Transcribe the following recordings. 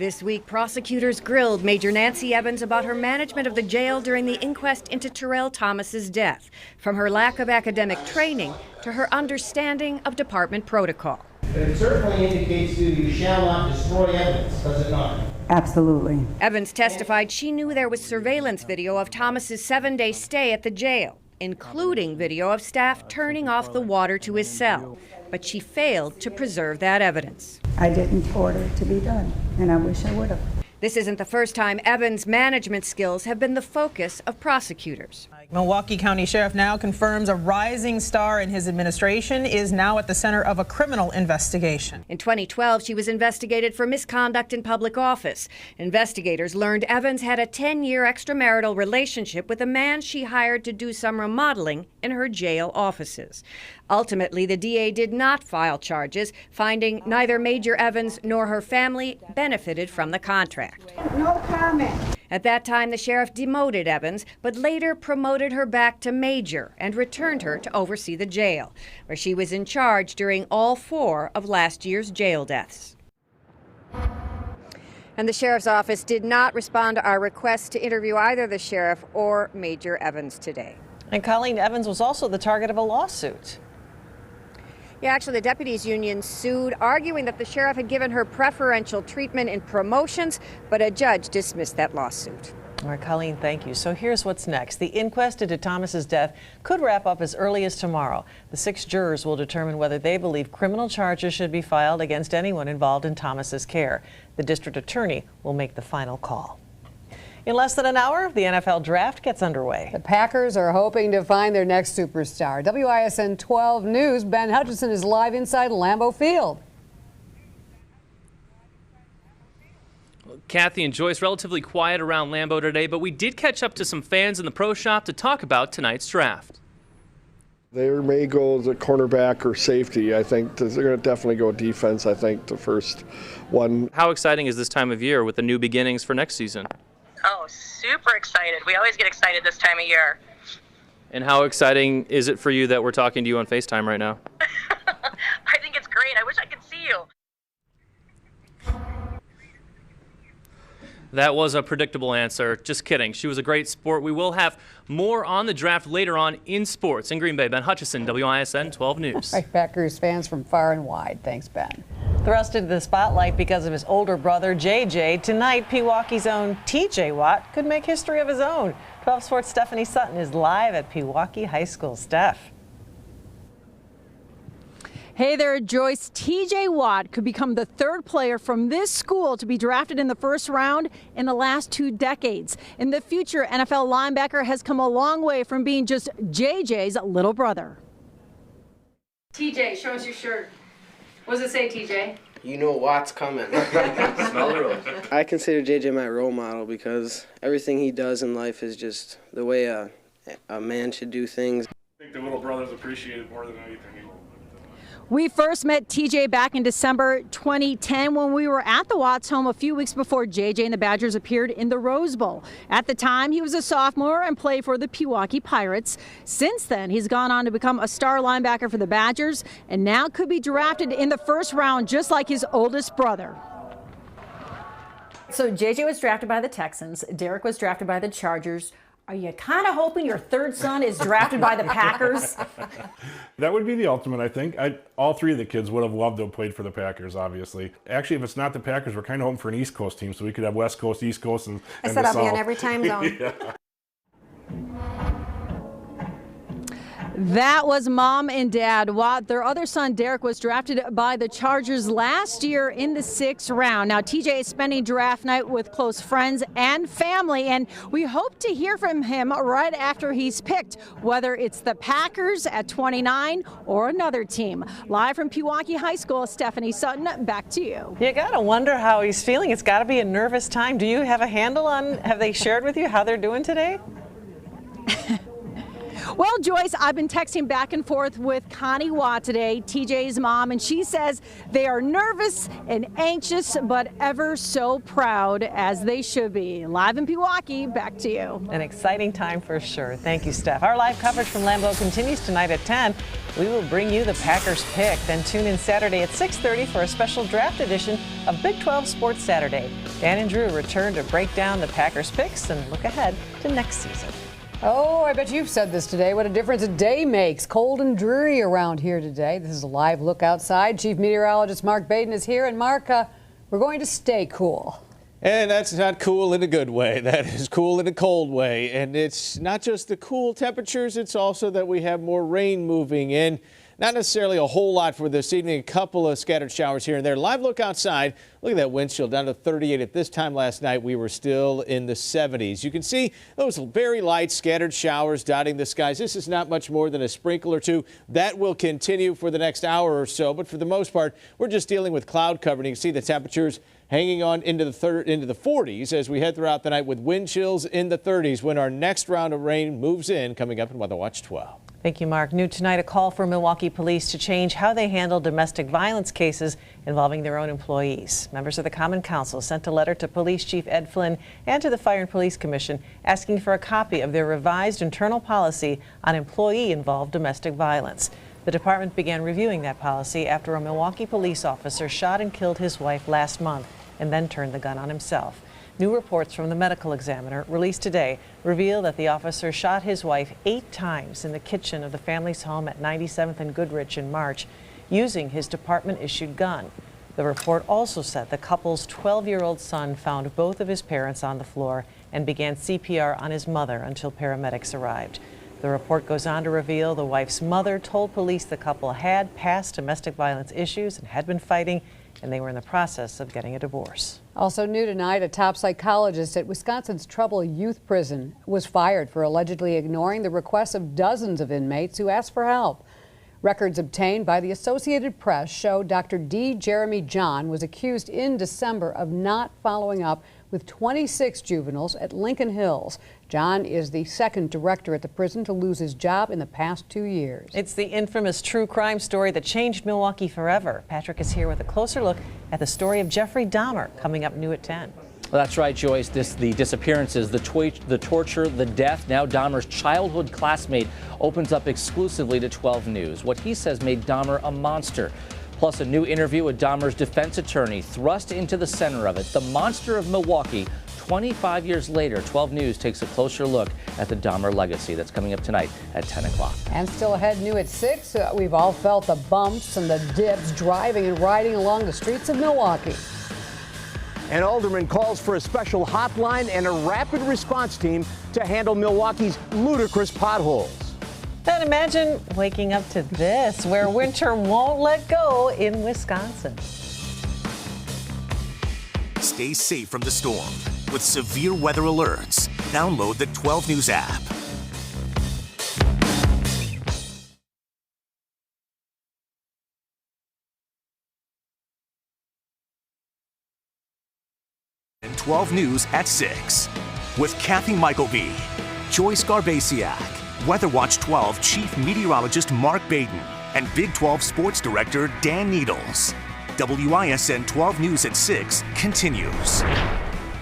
This week, prosecutors grilled Major Nancy Evans about her management of the jail during the inquest into Terrell Thomas's death, from her lack of academic training to her understanding of department protocol. It certainly indicates to you shall not destroy evidence, does it not? Absolutely. Evans testified she knew there was surveillance video of Thomas's 7-day stay at the jail, including video of staff turning off the water to his cell, but she failed to preserve that evidence. I didn't order it to be done, and I wish I would have. This isn't the first time Evans' management skills have been the focus of prosecutors. Milwaukee County Sheriff now confirms a rising star in his administration is now at the center of a criminal investigation. In 2012, she was investigated for misconduct in public office. Investigators learned Evans had a 10-year extramarital relationship with a man she hired to do some remodeling in her jail offices. Ultimately, the DA did not file charges, finding neither Major Evans nor her family benefited from the contract. No comment. At that time, the sheriff demoted Evans, but later promoted her back to major and returned her to oversee the jail, where she was in charge during all 4 of last year's jail deaths. And the sheriff's office did not respond to our request to interview either the sheriff or Major Evans today. And Colleen, Evans was also the target of a lawsuit. Yeah, actually, the deputies union sued, arguing that the sheriff had given her preferential treatment in promotions, but a judge dismissed that lawsuit. All right, Colleen, thank you. So here's what's next. The inquest into Thomas's death could wrap up as early as tomorrow. The 6 jurors will determine whether they believe criminal charges should be filed against anyone involved in Thomas's care. The district attorney will make the final call. In less than an hour, the NFL draft gets underway. The Packers are hoping to find their next superstar. WISN 12 News' Ben Hutchison is live inside Lambeau Field. Kathy and Joyce, relatively quiet around Lambeau today, but we did catch up to some fans in the pro shop to talk about tonight's draft. They may go as a cornerback or safety. I think they're going to definitely go defense, I think, the first one. How exciting is this time of year with the new beginnings for next season? Oh, super excited. We always get excited this time of year. And how exciting is it for you that we're talking to you on FaceTime right now? I think it's great. I wish I could see you. That was a predictable answer. Just kidding. She was a great sport. We will have more on the draft later on in sports. In Green Bay, Ben Hutchison, WISN 12 News. Right, Packers fans from far and wide. Thanks, Ben. Thrust into the spotlight because of his older brother, JJ. Tonight, Pewaukee's own TJ Watt could make history of his own. 12 Sports' Stephanie Sutton is live at Pewaukee High School. Steph. Hey there, Joyce. TJ Watt could become the 3rd player from this school to be drafted in the 1st round in the last 2 decades. In the future, NFL linebacker has come a long way from being just JJ's little brother. TJ, show us your shirt. What does it say, TJ? You know Watt's coming. Smell the rose. I consider JJ my role model because everything he does in life is just the way a man should do things. I think the little brothers appreciate it more than anything. We first met TJ back in December 2010 when we were at the Watts home a few weeks before JJ and the Badgers appeared in the Rose Bowl. At the time, he was a sophomore and played for the Pewaukee Pirates. Since then, he's gone on to become a star linebacker for the Badgers and now could be drafted in the 1st round just like his oldest brother. So JJ was drafted by the Texans. Derek was drafted by the Chargers. Are you kind of hoping your 3rd son is drafted by the Packers? That would be the ultimate, I think. All 3 of the kids would have loved to have played for the Packers, obviously. Actually, if it's not the Packers, we're kind of hoping for an East Coast team, so we could have West Coast, East Coast, and I said I'll be on every time zone. Yeah. That was Mom and Dad Watt. Their other son, Derek, was drafted by the Chargers last year in the 6th round. Now, TJ is spending draft night with close friends and family, and we hope to hear from him right after he's picked, whether it's the Packers at 29 or another team. Live from Pewaukee High School, Stephanie Sutton, back to you. You got to wonder how he's feeling. It's got to be a nervous time. Do you have a handle on, have they shared with you how they're doing today? Well, Joyce, I've been texting back and forth with Connie Watt today, TJ's mom, and she says they are nervous and anxious, but ever so proud, as they should be. Live in Pewaukee, back to you. An exciting time for sure. Thank you, Steph. Our live coverage from Lambeau continues tonight at 10. We will bring you the Packers pick. Then tune in Saturday at 6:30 for a special draft edition of Big 12 Sports Saturday. Dan and Drew return to break down the Packers picks and look ahead to next season. Oh, I bet you've said this today. What a difference a day makes. Cold and dreary around here today. This is a live look outside. Chief Meteorologist Mark Baden is here. And Mark, we're going to stay cool. And that's not cool in a good way. That is cool in a cold way. And it's not just the cool temperatures, it's also that we have more rain moving in. Not necessarily a whole lot for this evening, a couple of scattered showers here and there. Live look outside. Look at that wind chill down to 38. At this time last night, we were still in the 70s. You can see those very light scattered showers dotting the skies. This is not much more than a sprinkle or two. That will continue for the next hour or so. But for the most part, we're just dealing with cloud cover. And you can see the temperatures hanging on into the 40s as we head throughout the night with wind chills in the 30s when our next round of rain moves in, coming up in Weather Watch 12. Thank you, Mark. New tonight, a call for Milwaukee police to change how they handle domestic violence cases involving their own employees. Members of the Common Council sent a letter to Police Chief Ed Flynn and to the Fire and Police Commission asking for a copy of their revised internal policy on employee-involved domestic violence. The department began reviewing that policy after a Milwaukee police officer shot and killed his wife last month and then turned the gun on himself. New reports from the medical examiner released today reveal that the officer shot his wife 8 times in the kitchen of the family's home at 97th and Goodrich in March using his department-issued gun. The report also said the couple's 12-year-old son found both of his parents on the floor and began CPR on his mother until paramedics arrived. The report goes on to reveal the wife's mother told police the couple had past domestic violence issues and had been fighting, and they were in the process of getting a divorce. Also new tonight, a top psychologist at Wisconsin's Trouble Youth Prison was fired for allegedly ignoring the requests of dozens of inmates who asked for help. Records obtained by the Associated Press show Dr. D. Jeremy John was accused in December of not following up with 26 juveniles at Lincoln Hills. John is the second director at the prison to lose his job in the past 2 years. It's the infamous true crime story that changed Milwaukee forever. Patrick is here with a closer look at the story of Jeffrey Dahmer, coming up new at 10. Well, that's right, Joyce. The disappearances, the torture, the death. Now Dahmer's childhood classmate opens up exclusively to 12 News. What he says made Dahmer a monster. Plus a new interview with Dahmer's defense attorney thrust into the center of it. The monster of Milwaukee. 25 years later, 12 News takes a closer look at the Dahmer legacy. That's coming up tonight at 10 o'clock. And still ahead, new at 6. We've all felt the bumps and the dips driving and riding along the streets of Milwaukee. An alderman calls for a special hotline and a rapid response team to handle Milwaukee's ludicrous potholes. Then imagine waking up to this, where winter won't let go in Wisconsin. Stay safe from the storm with severe weather alerts. Download the 12 News app. And 12 News at 6 with Kathy Michaelby, Joyce Garbasiak, Weather Watch 12 Chief Meteorologist Mark Baden, and Big 12 Sports Director Dan Needles. WISN 12 News at 6 continues.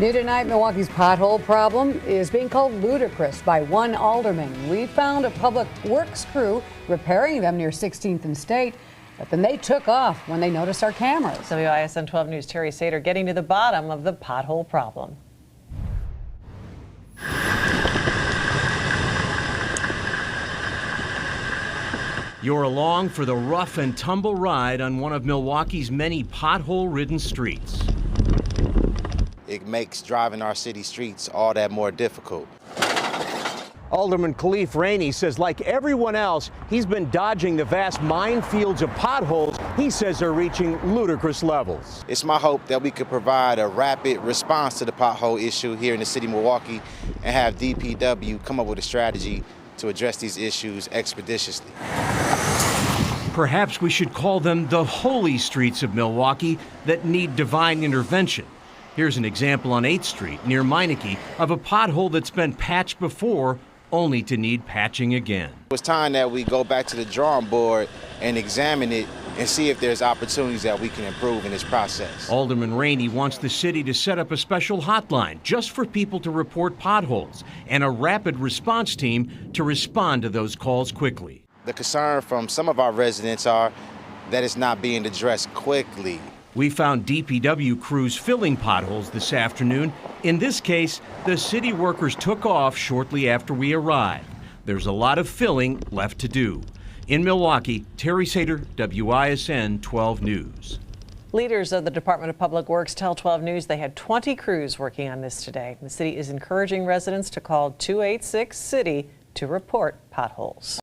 New tonight, Milwaukee's pothole problem is being called ludicrous by one alderman. We found a public works crew repairing them near 16th and State, but then they took off when they noticed our cameras. WISN 12 News' Terry Sater getting to the bottom of the pothole problem. You're along for the rough and tumble ride on one of Milwaukee's many pothole-ridden streets. It makes driving our city streets all that more difficult. Alderman Khalif Rainey says, like everyone else, he's been dodging the vast minefields of potholes he says are reaching ludicrous levels. It's my hope that we could provide a rapid response to the pothole issue here in the city of Milwaukee and have DPW come up with a strategy to address these issues expeditiously. Perhaps we should call them the holy streets of Milwaukee that need divine intervention. Here's an example on 8th Street near Meineke of a pothole that's been patched before, only to need patching again. It's time that we go back to the drawing board and examine it and see if there's opportunities that we can improve in this process. Alderman Rainey wants the city to set up a special hotline just for people to report potholes and a rapid response team to respond to those calls quickly. The concern from some of our residents are that it's not being addressed quickly. We found DPW crews filling potholes this afternoon. In this case, the city workers took off shortly after we arrived. There's a lot of filling left to do. In Milwaukee, Terry Sater, WISN 12 News. Leaders of the Department of Public Works tell 12 News they had 20 crews working on this today. The city is encouraging residents to call 286-CITY to report potholes.